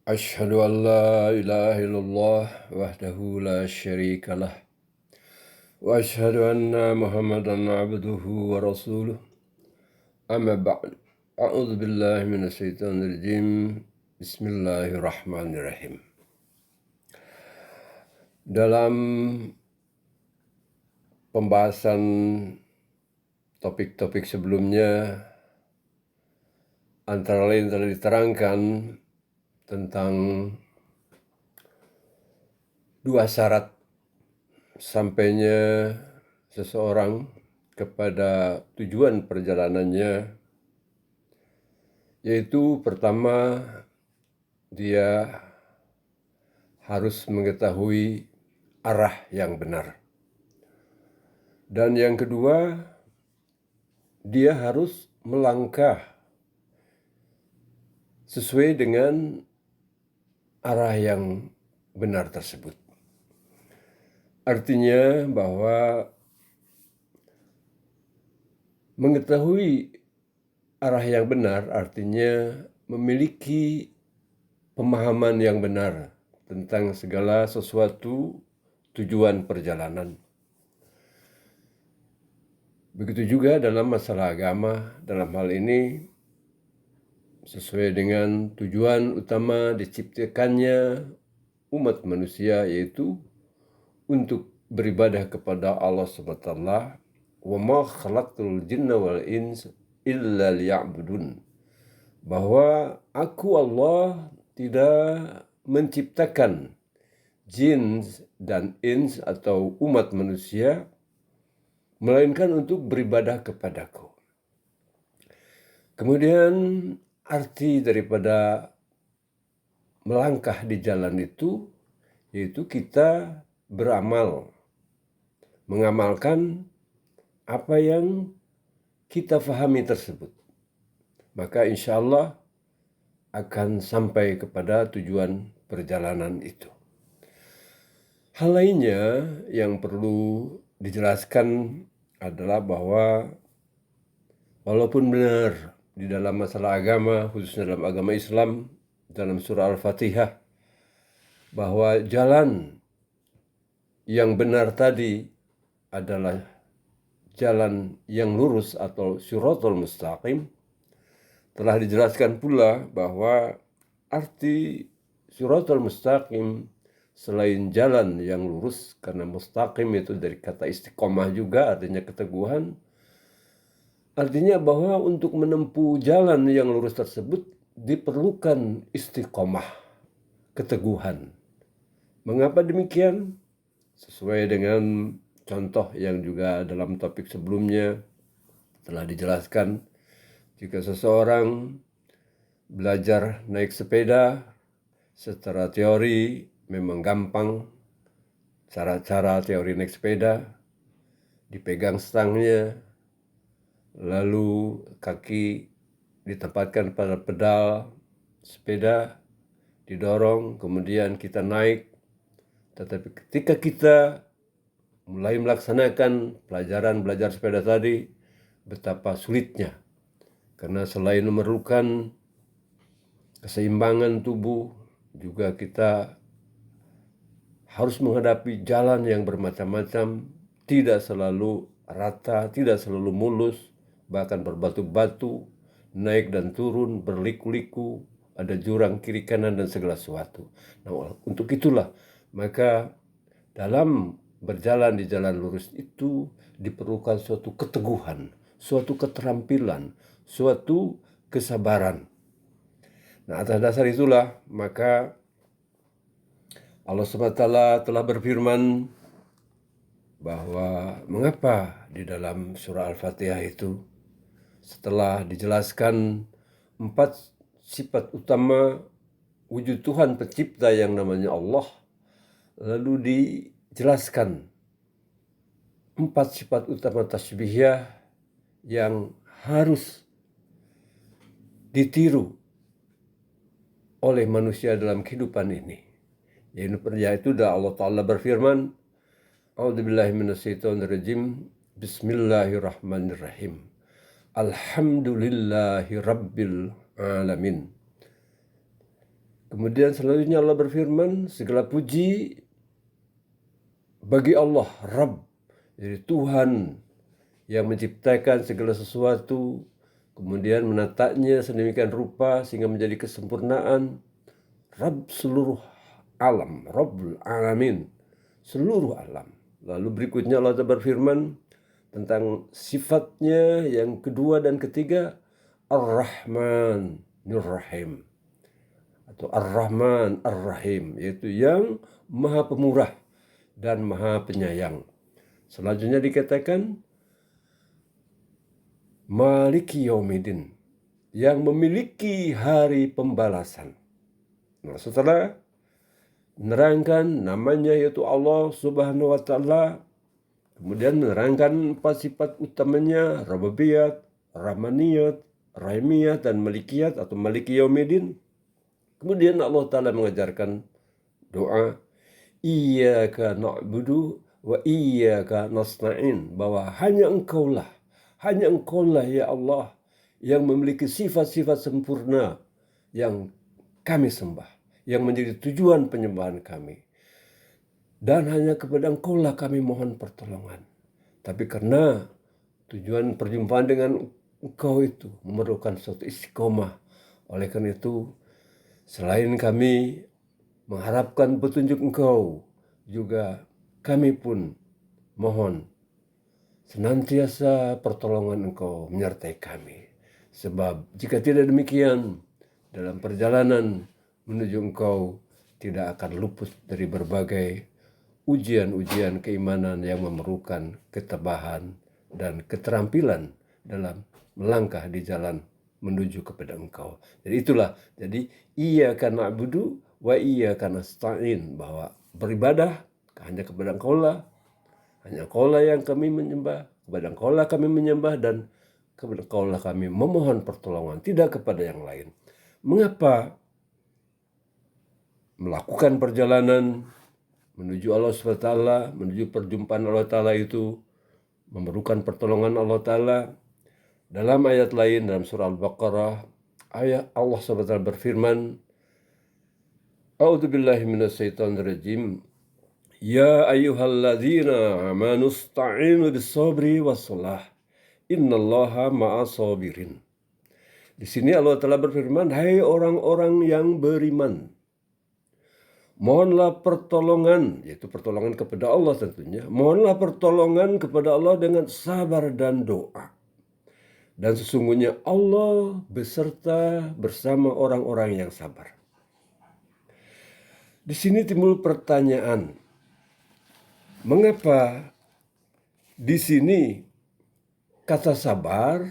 أشهد أن لا إله إلا الله وحده لا شريك له وأشهد أن محمدا عبده ورسوله أما بعد أعوذ بالله من الشيطان الرجيم بسم الله الرحمن الرحيم. Dalam pembahasan topik-topik sebelumnya antara lain telah diterangkan tentang dua syarat sampainya seseorang kepada tujuan perjalanannya, yaitu pertama, dia harus mengetahui arah yang benar. Dan yang kedua, dia harus melangkah sesuai dengan arah yang benar tersebut. Artinya bahwa mengetahui arah yang benar artinya memiliki pemahaman yang benar tentang segala sesuatu tujuan perjalanan. Begitu juga dalam masalah agama, dalam hal ini sesuai dengan tujuan utama diciptakannya umat manusia, yaitu untuk beribadah kepada Allah SWT. Wa ma khalaqtul jinna wal ins illa liya'budun. Bahwa aku Allah tidak menciptakan jin dan ins atau umat manusia melainkan untuk beribadah kepadaku. Kemudian arti daripada melangkah di jalan itu yaitu kita beramal, mengamalkan apa yang kita fahami tersebut. Maka insya Allah akan sampai kepada tujuan perjalanan itu. Hal lainnya yang perlu dijelaskan adalah bahwa walaupun benar di dalam masalah agama, khususnya dalam agama Islam, dalam surah Al-Fatihah, bahwa jalan yang benar tadi adalah jalan yang lurus atau siratal mustaqim, telah dijelaskan pula bahwa arti siratal mustaqim selain jalan yang lurus, karena mustaqim itu dari kata istiqomah juga artinya keteguhan, artinya bahwa untuk menempuh jalan yang lurus tersebut diperlukan istiqomah, keteguhan. Mengapa demikian? Sesuai dengan contoh yang juga dalam topik sebelumnya telah dijelaskan, jika seseorang belajar naik sepeda secara teori memang gampang, cara-cara teori naik sepeda, dipegang stangnya, lalu kaki ditempatkan pada pedal sepeda, didorong, kemudian kita naik. Tetapi ketika kita mulai melaksanakan pelajaran belajar sepeda tadi, betapa sulitnya. Karena selain memerlukan keseimbangan tubuh, juga kita harus menghadapi jalan yang bermacam-macam, tidak selalu rata, tidak selalu mulus, bahkan berbatu-batu, naik dan turun, berliku-liku, ada jurang kiri kanan dan segala sesuatu. Nah, untuk itulah maka dalam berjalan di jalan lurus itu diperlukan suatu keteguhan, suatu keterampilan, suatu kesabaran. Nah, atas dasar itulah maka Allah SWT telah berfirman bahwa mengapa di dalam surah Al-Fatihah itu setelah dijelaskan 4 sifat utama wujud Tuhan pencipta yang namanya Allah, lalu dijelaskan 4 sifat utama tasbihiyah yang harus ditiru oleh manusia dalam kehidupan ini. Yaitu Allah Ta'ala berfirman, A'udzubillahi minasyaitonirrajim, Bismillahirrahmanirrahim. Alhamdulillahi Rabbil Alamin. Kemudian selanjutnya Allah berfirman, segala puji bagi Allah, Rabb, jadi Tuhan yang menciptakan segala sesuatu, kemudian menatanya sedemikian rupa sehingga menjadi kesempurnaan. Rabb seluruh alam, Rabbul Alamin, seluruh alam. Lalu berikutnya Allah berfirman tentang sifatnya yang kedua dan ketiga, Ar-Rahman, Nur-Rahim, atau Ar-Rahman, Ar-Rahim, yaitu yang Maha Pemurah dan Maha Penyayang. Selanjutnya dikatakan Maliki Yaumiddin, yang memiliki hari pembalasan. Nah, setelah menerangkan namanya yaitu Allah Subhanahu wa Ta'ala, kemudian menerangkan empat sifat utamanya, Rabubiyat, Rahmaniyat, Rahimiyat, dan Malikiyat atau Maliki Yaumiddin. Kemudian Allah Ta'ala mengajarkan doa, Iyyaka na'budu wa iyyaka nasta'in, bahwa hanya Engkaulah ya Allah yang memiliki sifat-sifat sempurna yang kami sembah, yang menjadi tujuan penyembahan kami. Dan hanya kepada Engkaulah kami mohon pertolongan. Tapi karena tujuan perjumpaan dengan Engkau itu memerlukan suatu istiqomah, oleh karena itu selain kami mengharapkan petunjuk Engkau, juga kami pun mohon senantiasa pertolongan Engkau menyertai kami. Sebab jika tidak demikian, dalam perjalanan menuju Engkau tidak akan luput dari berbagai ujian-ujian keimanan yang memerlukan ketabahan dan keterampilan dalam melangkah di jalan menuju kepada Engkau. Jadi itulah, iyyaka na'budu wa iyyaka nasta'in, bahwa beribadah hanya kepada Engkaulah, hanya Engkaulah yang kami menyembah, kepada Engkaulah kami menyembah, dan kepada Engkaulah kami memohon pertolongan, tidak kepada yang lain. Mengapa melakukan perjalanan menuju Allah SWT, menuju perjumpaan Allah Ta'ala itu memerlukan pertolongan Allah Ta'ala? Dalam ayat lain, dalam surah Al-Baqarah, ayat Allah SWT berfirman, A'udzubillahi minasyaitonirrajim, Ya ayyuhalladzina amanu ista'inu bis-sabri was-salah, innallaha ma'as sabirin. Di sini Allah telah berfirman, hai orang-orang yang beriman, mohonlah pertolongan, yaitu pertolongan kepada Allah tentunya. Mohonlah pertolongan kepada Allah dengan sabar dan doa. Dan sesungguhnya Allah bersama orang-orang yang sabar. Di sini timbul pertanyaan, mengapa di sini kata sabar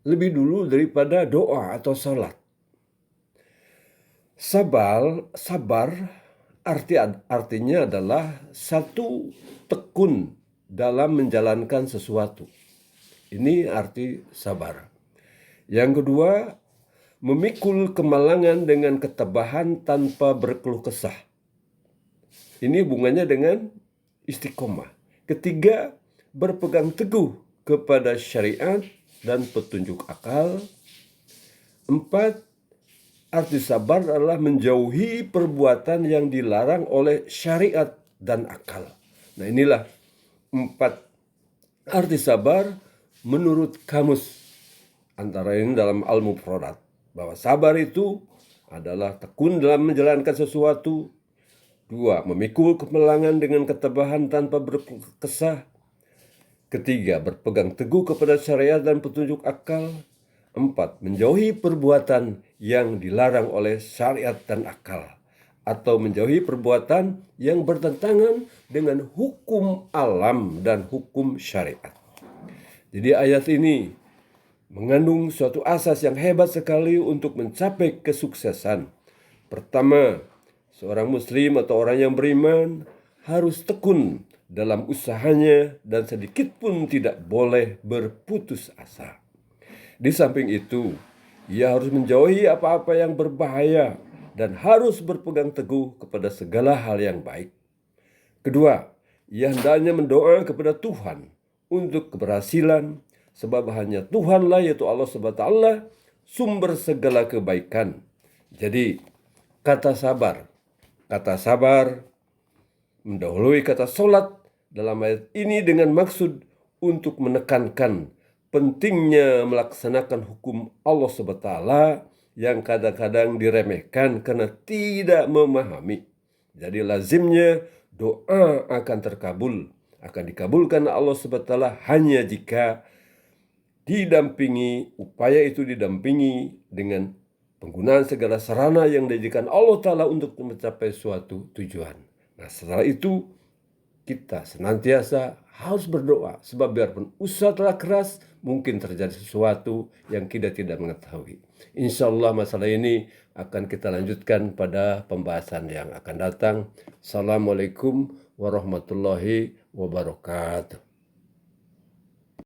lebih dulu daripada doa atau salat? Sabar artinya adalah satu tekun dalam menjalankan sesuatu. Ini arti sabar. Yang kedua, memikul kemalangan dengan ketabahan tanpa berkeluh kesah. Ini hubungannya dengan istiqomah. Ketiga, berpegang teguh kepada syariat dan petunjuk akal. Empat, arti sabar adalah menjauhi perbuatan yang dilarang oleh syariat dan akal. Nah, inilah empat arti sabar menurut kamus. Antara ini dalam Al-Mufradat, bahwa sabar itu adalah tekun dalam menjalankan sesuatu. Dua, memikul kemalangan dengan ketabahan tanpa berkesah. Ketiga, berpegang teguh kepada syariat dan petunjuk akal. Empat, menjauhi perbuatan yang dilarang oleh syariat dan akal, atau menjauhi perbuatan yang bertentangan dengan hukum alam dan hukum syariat. Jadi ayat ini mengandung suatu asas yang hebat sekali untuk mencapai kesuksesan. Pertama, seorang muslim atau orang yang beriman harus tekun dalam usahanya dan sedikit pun tidak boleh berputus asa. Di samping itu, ia harus menjauhi apa-apa yang berbahaya dan harus berpegang teguh kepada segala hal yang baik. Kedua, ia hendaknya mendoa kepada Tuhan untuk keberhasilan, sebab hanya Tuhanlah, yaitu Allah SWT, sumber segala kebaikan. Jadi, kata sabar. Kata sabar mendahului kata sholat dalam ayat ini dengan maksud untuk menekankan pentingnya melaksanakan hukum Allah SWT yang kadang-kadang diremehkan karena tidak memahami. Jadi lazimnya doa akan terkabul, akan dikabulkan Allah SWT hanya jika upaya itu didampingi dengan penggunaan segala sarana yang dijadikan Allah Ta'ala untuk mencapai suatu tujuan. Nah, setelah itu kita senantiasa harus berdoa, sebab biarpun usaha telah keras, mungkin terjadi sesuatu yang kita tidak mengetahui. Insya Allah masalah ini akan kita lanjutkan pada pembahasan yang akan datang. Assalamualaikum warahmatullahi wabarakatuh.